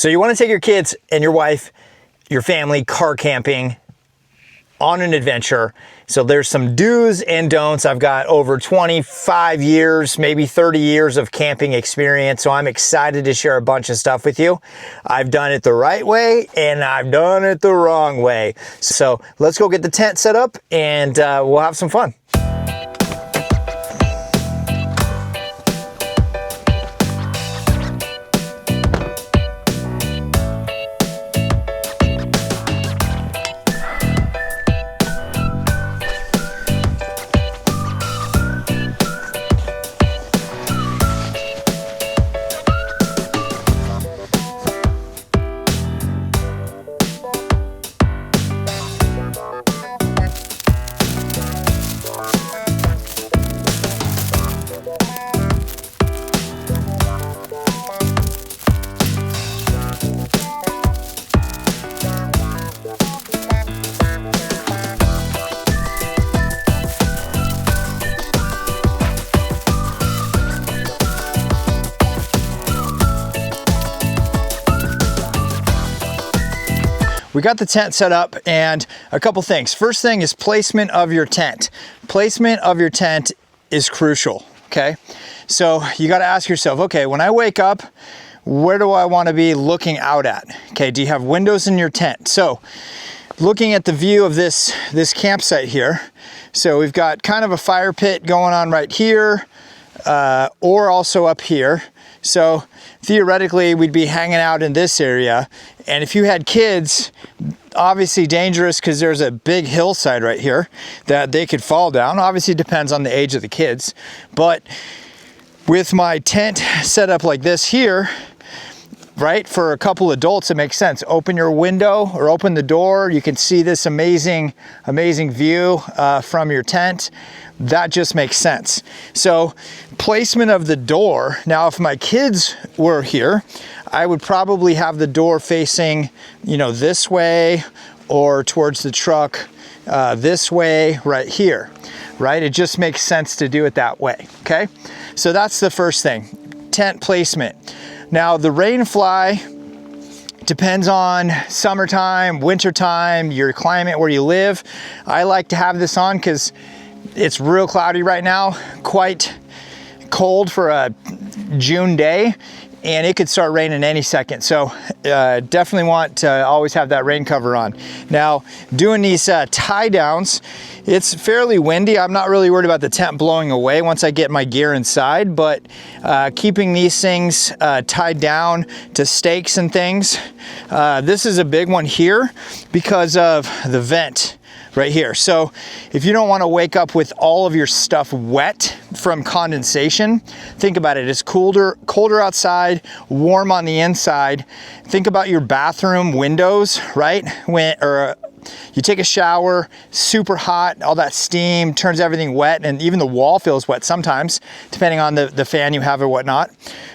So you want to take your kids and your wife, your family, car camping on an adventure. So there's some do's and don'ts. I've got over 25 years, maybe 30 years of camping experience. So I'm excited to share a bunch of stuff with you. I've done it the right way and I've done it the wrong way. So let's go get the tent set up and we'll have some fun. We got the tent set up and a couple things. First thing is placement of your tent. Placement of your tent is crucial, okay? So you gotta ask yourself, okay, when I wake up, where do I wanna be looking out at? Okay, do you have windows in your tent? So looking at the view of this campsite here, so we've got kind of a fire pit going on right here, or also up here. So theoretically, we'd be hanging out in this area. And if you had kids, obviously dangerous because there's a big hillside right here that they could fall down. Obviously, it depends on the age of the kids. But with my tent set up like this here, right, for a couple adults, it makes sense. Open your window or open the door. You can see this amazing view from your tent. That just makes sense. So placement of the door. Now, if my kids were here, I would probably have the door facing, you know, this way or towards the truck this way right here, right? It just makes sense to do it that way, okay? So that's the first thing, tent placement. Now, the rain fly depends on summertime, wintertime, your climate where you live. I like to have this on because it's real cloudy right now, quite cold for a June day, and it could start raining any second. So definitely want to always have that rain cover on. Now, doing these tie downs, it's fairly windy. I'm not really worried about the tent blowing away once I get my gear inside, but keeping these things tied down to stakes and things. This is a big one here because of the vent right here. So if you don't want to wake up with all of your stuff wet from condensation, think about it. It's colder outside, warm on the inside. Think about your bathroom windows, right? You take a shower, super hot, all that steam turns everything wet, and even the wall feels wet sometimes, depending on the fan you have or whatnot.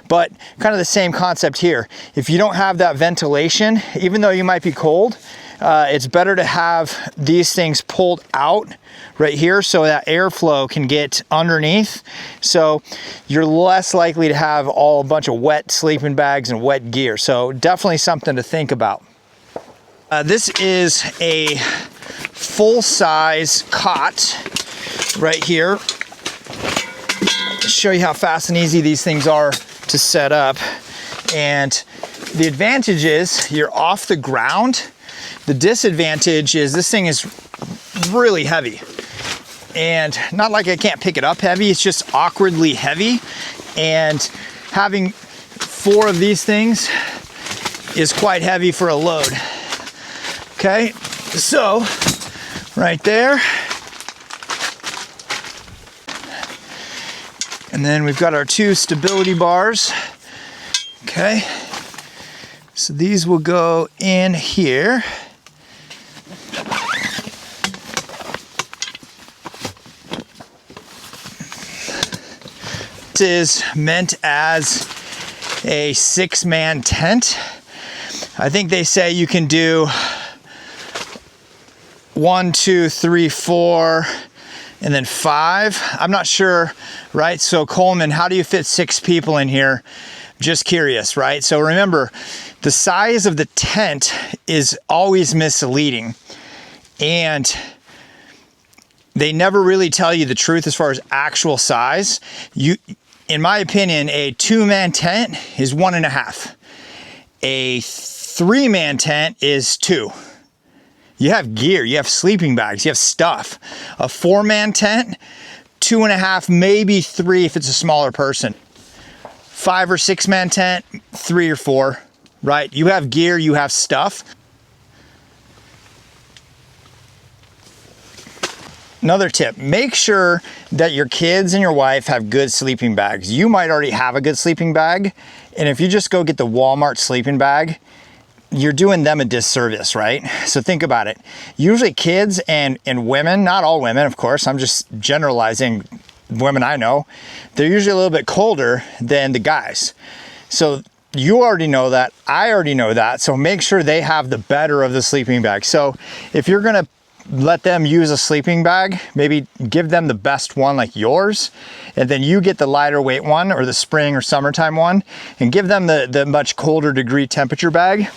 But kind of the same concept here. If you don't have that ventilation, even though you might be cold, it's better to have these things pulled out right here so that airflow can get underneath. So you're less likely to have a bunch of wet sleeping bags and wet gear. So definitely something to think about. This is a full-size cot right here. To show you how fast and easy these things are to set up. And the advantage is you're off the ground. The disadvantage is this thing is really heavy. And not like I can't pick it up heavy, it's just awkwardly heavy. And having 4 of these things is quite heavy for a load. Okay, so right there. And then we've got our 2 stability bars. Okay, so these will go in here. This is meant as a 6-man tent. I think they say you can do 1, 2, 3, 4, and then 5. I'm not sure, right? So Coleman, how do you fit 6 people in here? Just curious, right? So remember, the size of the tent is always misleading, and they never really tell you the truth as far as actual size. In my opinion, a 2-man tent is 1.5. A 3-man tent is 2. You have gear, you have sleeping bags, you have stuff. A 4-man tent, 2.5, maybe 3 if it's a smaller person. 5 or 6-man tent, 3 or 4, right? You have gear, you have stuff. Another tip, make sure that your kids and your wife have good sleeping bags. You might already have a good sleeping bag, and if you just go get the Walmart sleeping bag, you're doing them a disservice, right? So think about it. Usually kids and women, not all women, of course, I'm just generalizing women I know, they're usually a little bit colder than the guys. So you already know that, I already know that, so make sure they have the better of the sleeping bag. So if you're gonna let them use a sleeping bag, maybe give them the best one like yours, and then you get the lighter weight one or the spring or summertime one, and give them the much colder degree temperature bag.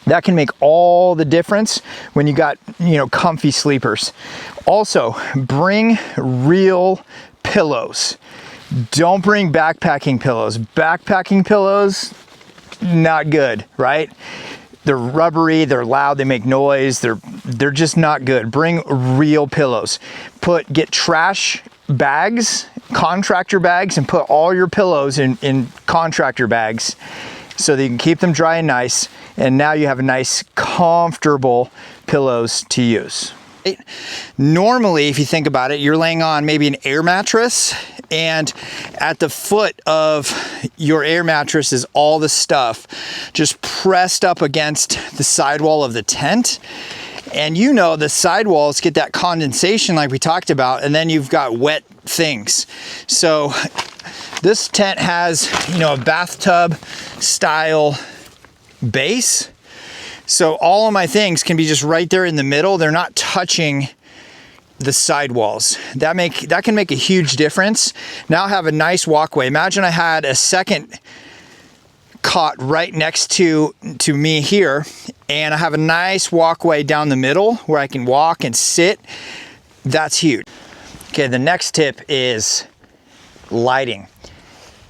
That can make all the difference when you got, comfy sleepers. Also, bring real pillows. Don't bring backpacking pillows. Backpacking pillows, not good, right? They're rubbery, they're loud, they make noise, they're just not good. Bring real pillows. Get trash bags, contractor bags, and put all your pillows in contractor bags so that you can keep them dry and nice. And now you have nice, comfortable pillows to use. Normally, if you think about it, you're laying on maybe an air mattress, and at the foot of your air mattress is all the stuff just pressed up against the sidewall of the tent. And the sidewalls get that condensation like we talked about, and then you've got wet things. So this tent has, a bathtub style base. So all of my things can be just right there in the middle. They're not touching the sidewalls. That can make a huge difference. Now I have a nice walkway. Imagine I had a second cot right next to me here, and I have a nice walkway down the middle where I can walk and sit. That's huge. Okay, the next tip is lighting.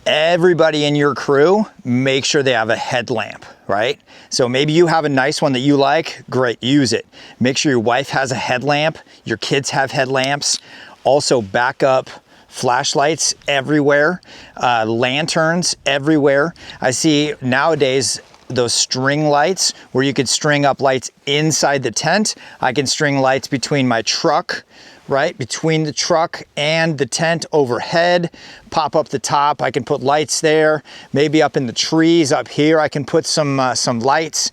Everybody in your crew, make sure they have a headlamp, right? So maybe you have a nice one that you like, great, use it. Make sure your wife has a headlamp, your kids have headlamps. Also backup flashlights everywhere, lanterns everywhere. I see nowadays those string lights where you could string up lights inside the tent. I can string lights between my truck, right? Between the truck and the tent overhead, pop up the top. I can put lights there, maybe up in the trees up here. I can put some lights,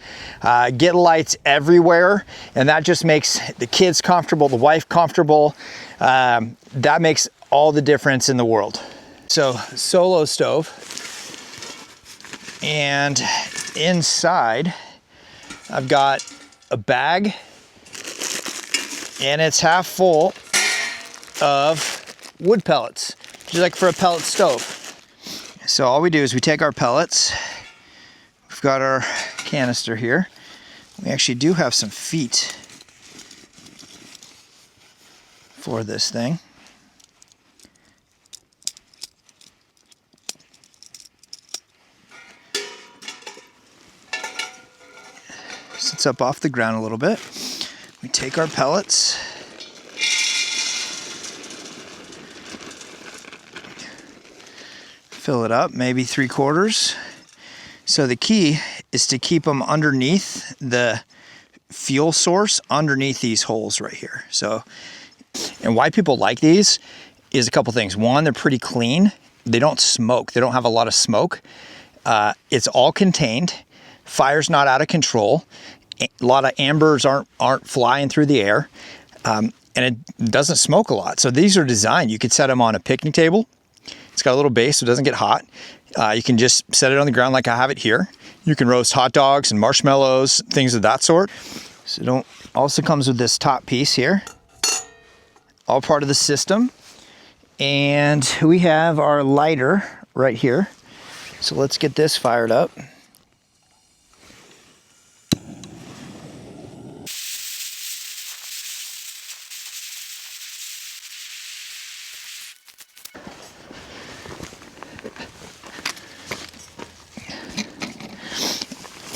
get lights everywhere. And that just makes the kids comfortable, the wife comfortable. That makes all the difference in the world. So solo stove, and inside I've got a bag, and it's half full of wood pellets, just like for a pellet stove. So all we do is we take our pellets. We've got our canister here. We actually do have some feet for this thing. Sits up off the ground a little bit. We take our pellets, fill it up, maybe 3/4. So the key is to keep them underneath the fuel source, underneath these holes right here. So, and why people like these is a couple things. One, they're pretty clean. They don't smoke. They don't have a lot of smoke. It's all contained. Fire's not out of control. A lot of ambers aren't flying through the air, and it doesn't smoke a lot. So these are designed. You could set them on a picnic table. It's got a little base so it doesn't get hot. You can just set it on the ground like I have it here. You can roast hot dogs and marshmallows, things of that sort. So also comes with this top piece here, all part of the system. And we have our lighter right here. So let's get this fired up.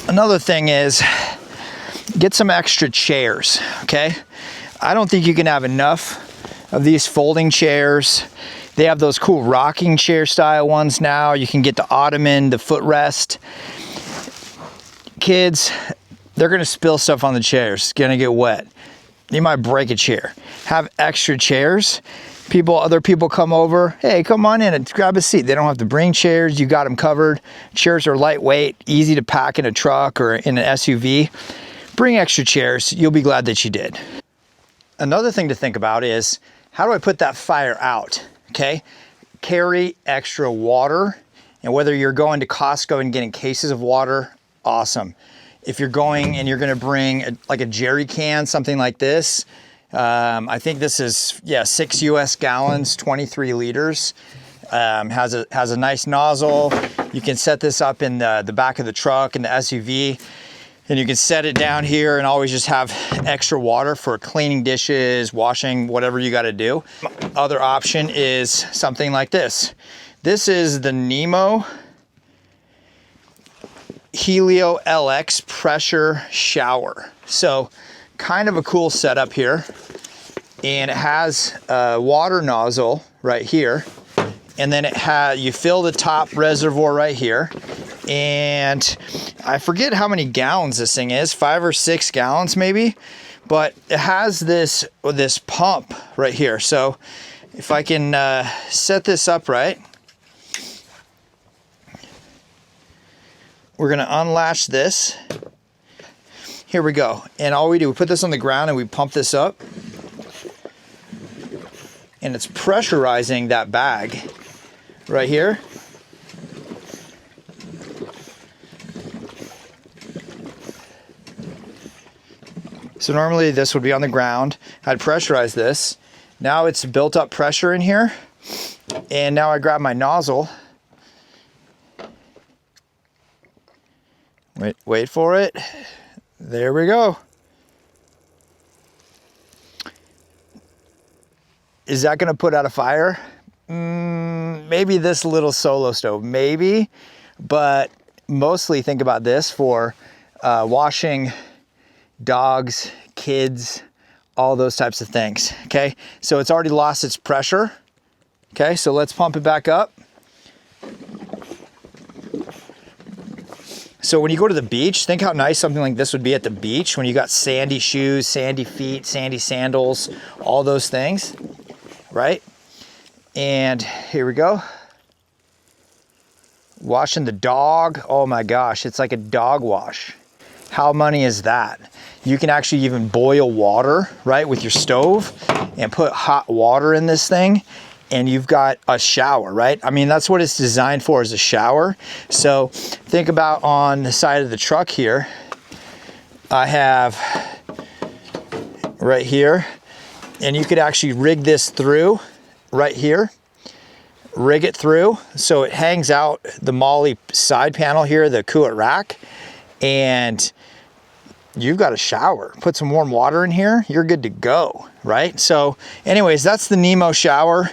Another thing is get some extra chairs, okay? I don't think you can have enough of these folding chairs. They have those cool rocking chair style ones now. You can get the ottoman, the footrest. Kids, they're gonna spill stuff on the chairs. It's gonna get wet. You might break a chair. Have extra chairs. Other people come over, hey, come on in and grab a seat. They don't have to bring chairs, you got them covered. Chairs are lightweight, easy to pack in a truck or in an SUV. Bring extra chairs, you'll be glad that you did. Another thing to think about is, how do I put that fire out, okay? Carry extra water, and whether you're going to Costco and getting cases of water, awesome. If you're going and you're gonna bring like a jerry can, something like this, I think this is, 6 US gallons, 23 liters. Has a nice nozzle. You can set this up in the back of the truck, in the SUV, and you can set it down here and always just have extra water for cleaning dishes, washing, whatever you gotta do. Other option is something like this. This is the Nemo Helio LX pressure shower. So kind of a cool setup here, and it has a water nozzle right here, and then you fill the top reservoir right here, and I forget how many gallons this thing is, 5 or 6 gallons maybe, but it has this pump right here. So if I can set this up right, we're gonna unlatch this. Here we go. And all we do, we put this on the ground and we pump this up. And it's pressurizing that bag right here. So normally this would be on the ground. I'd pressurize this. Now it's built up pressure in here. And now I grab my nozzle. Wait for it. There we go. Is that gonna put out a fire? Maybe this little solo stove, maybe, but mostly think about this for washing dogs, kids, all those types of things, okay? So it's already lost its pressure, okay? So let's pump it back up. So when you go to the beach, think how nice something like this would be at the beach when you got sandy shoes, sandy feet, sandy sandals, all those things, right? And here we go. Washing the dog. Oh my gosh, it's like a dog wash. How money is that? You can actually even boil water, right, with your stove and put hot water in this thing, and you've got a shower, right? I mean, that's what it's designed for, is a shower. So think about on the side of the truck here, I have right here, and you could actually rig this through right here, rig it through so it hangs out the Molly side panel here, the coolant rack, and you've got a shower. Put some warm water in here, you're good to go, right? So anyways, that's the Nemo shower.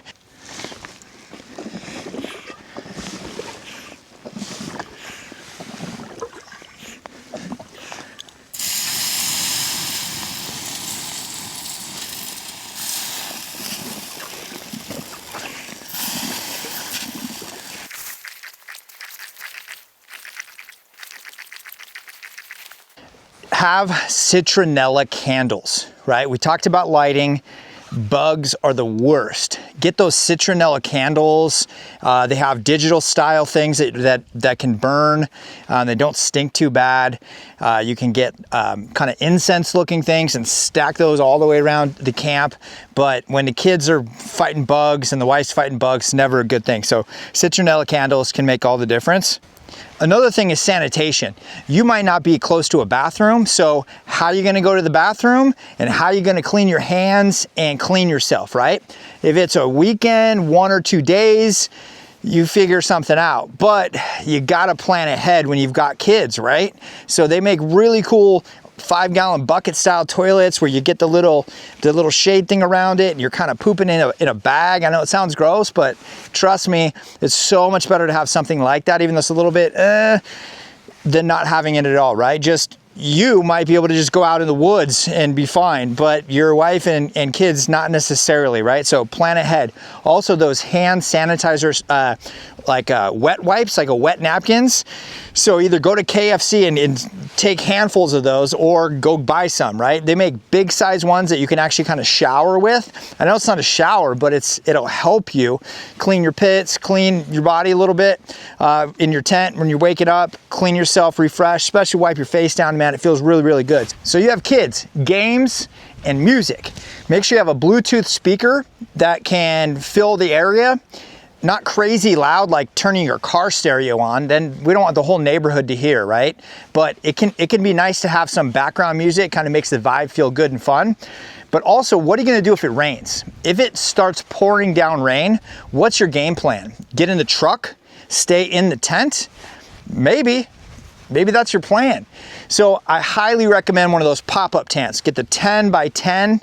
Have citronella candles, right? We talked about lighting. Bugs are the worst. Get those citronella candles. They have digital style things that can burn. They don't stink too bad. You can get kind of incense looking things and stack those all the way around the camp. But when the kids are fighting bugs and the wife's fighting bugs, never a good thing. So citronella candles can make all the difference. Another thing is sanitation. You might not be close to a bathroom, so how are you gonna go to the bathroom and how are you gonna clean your hands and clean yourself, right? If it's a weekend, 1 or 2 days, you figure something out. But you gotta plan ahead when you've got kids, right? So they make really cool 5-gallon bucket style toilets where you get the little shade thing around it and you're kind of pooping in a bag. I know it sounds gross, but trust me, it's so much better to have something like that, even though it's a little bit than not having it at all, right? Just you might be able to just go out in the woods and be fine, but your wife and kids not necessarily, right? So plan ahead. Also, those hand sanitizers, like wet wipes, like wet napkins. So either go to KFC and take handfuls of those, or go buy some, right? They make big size ones that you can actually kind of shower with. I know it's not a shower, but it'll help you clean your pits, clean your body a little bit in your tent when you're waking up, clean yourself, refresh, especially wipe your face down, man. It feels really, really good. So you have kids, games, and music. Make sure you have a Bluetooth speaker that can fill the area. Not crazy loud like turning your car stereo on, then we don't want the whole neighborhood to hear, right? But it can be nice to have some background music, kind of makes the vibe feel good and fun. But also, what are you gonna do if it rains? If it starts pouring down rain, what's your game plan? Get in the truck, stay in the tent? Maybe that's your plan. So I highly recommend one of those pop-up tents. Get the 10 by 10,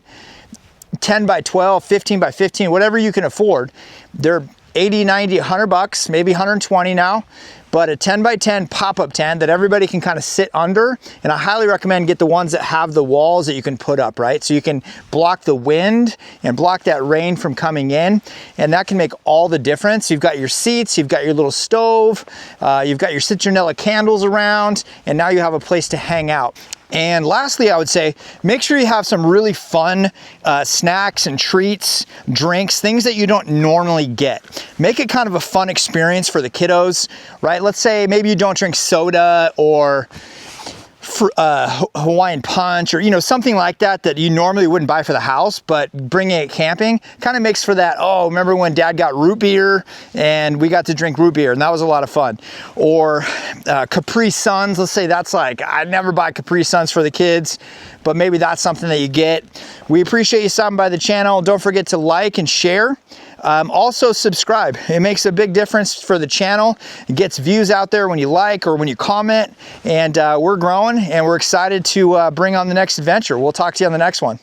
10 by 12, 15 by 15, whatever you can afford. They're 80, 90, 100 bucks, maybe 120 now, but a 10 by 10 pop-up tent that everybody can kind of sit under. And I highly recommend get the ones that have the walls that you can put up, right? So you can block the wind and block that rain from coming in. And that can make all the difference. You've got your seats, you've got your little stove, you've got your citronella candles around, and now you have a place to hang out. And lastly, I would say, make sure you have some really fun snacks and treats, drinks, things that you don't normally get. Make it kind of a fun experience for the kiddos, right? Let's say maybe you don't drink soda or Hawaiian punch, or something like that you normally wouldn't buy for the house, but bringing it camping kind of makes for that, oh, remember when dad got root beer and we got to drink root beer and that was a lot of fun. Or Capri Suns, let's say that's like, I never buy Capri Suns for the kids, but maybe that's something that you get. We appreciate you stopping by the channel. Don't forget to like and share. Also subscribe. It makes a big difference for the channel. It gets views out there when you like or when you comment, and we're growing and we're excited to bring on the next adventure. We'll talk to you on the next one.